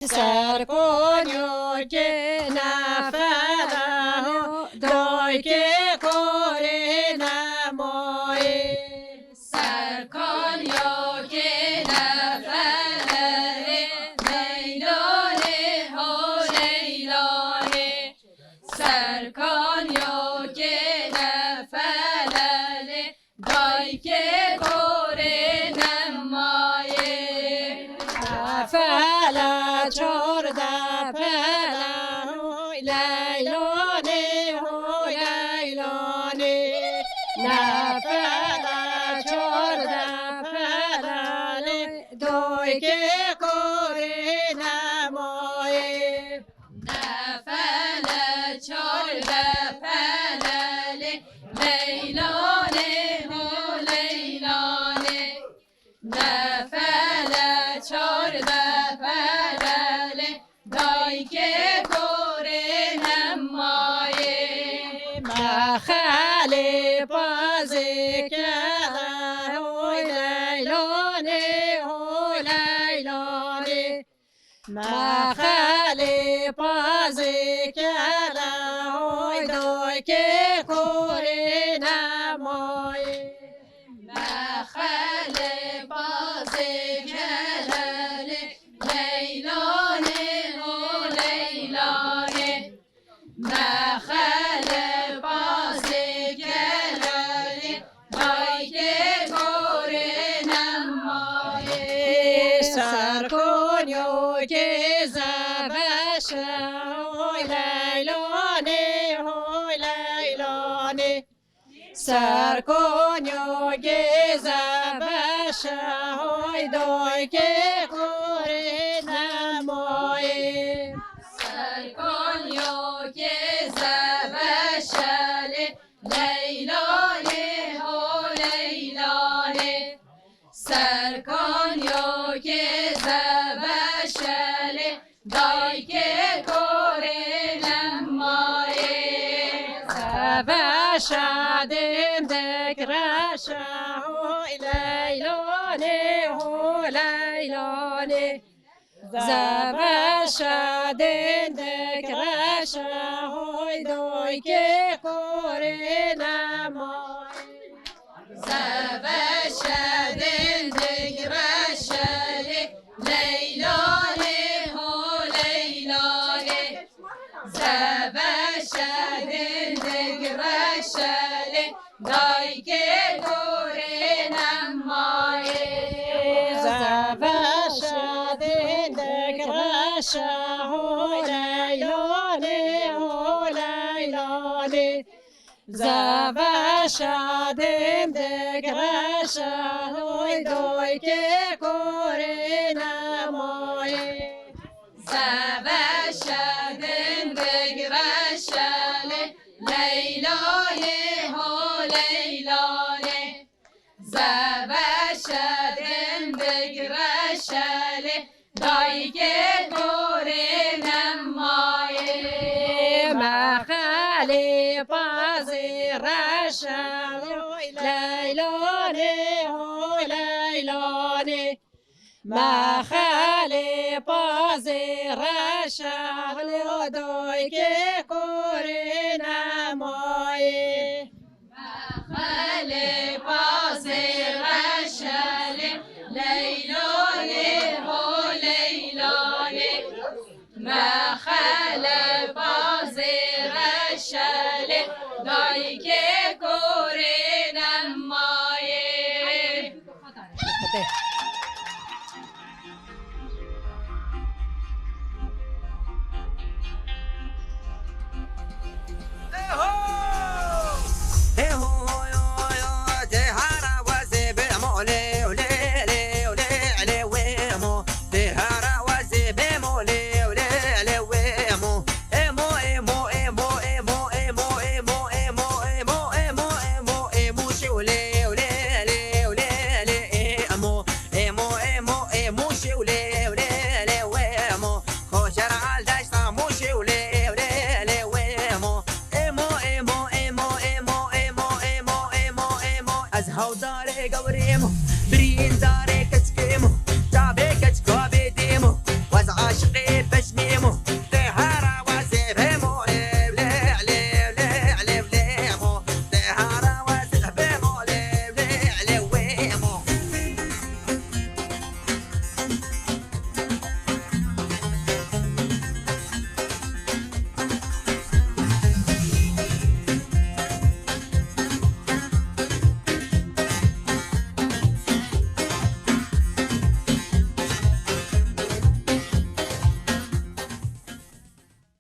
سرکنیو که نفره دای که کاری نمایی سرکنیو که نفره لیلانه ها لیلانه سرکنیو که نفره دای که کاری نمایی فلا چرده پلا لیلانه هو لیلانه نفلا چرده پلا دوی که کوری نمایی نفله چرده پلله لیلانه هو لیلانه نفله چرده پلله دای که کوره نمایه مخالی بازی کرده هوی لیلانه هوی لیلانه مخالی بازی کرده هوی دوی که کوری نمایی مخله بازی کلله لیلانه هو لیلانه مخله بازی کلله دای که کوره نمایه سرکنیو که زبشه هوی لیلانه هوی لیلانه سرکنیو که زبشه هوی دوی که کوری نمایی سرکنیو که زبشله لیلانه هو لیلانه سرکنیو که زبشله دای که کوره نمایه زبشه دیم دکرشه هوی لیلانه هوی لیلانه زبشه دیم دکرشه هوی دوی که کوری نمایی زبشدن دگرشله لیلانه هو لیلانه زبشدن دگرشله دای که کوره نمایه زبشه دیم دکرشه هوی لیلانه هوی لیلانه زبشه دیم دکرشه هوی دوی که کوری نمایی زبشدن دگرشله لیلانه هو لیلانه زبشدن دگرشله دای که کوره نمایه مخالی بازی رشه هوی لیلانه هوی لیلانه مخالی بازی رشه هوی دوی که کوری نمایی مخله بازی رشله لیلانه هو لیلانه مخله بازی رشله دای که کوره نمایه Where اسميمو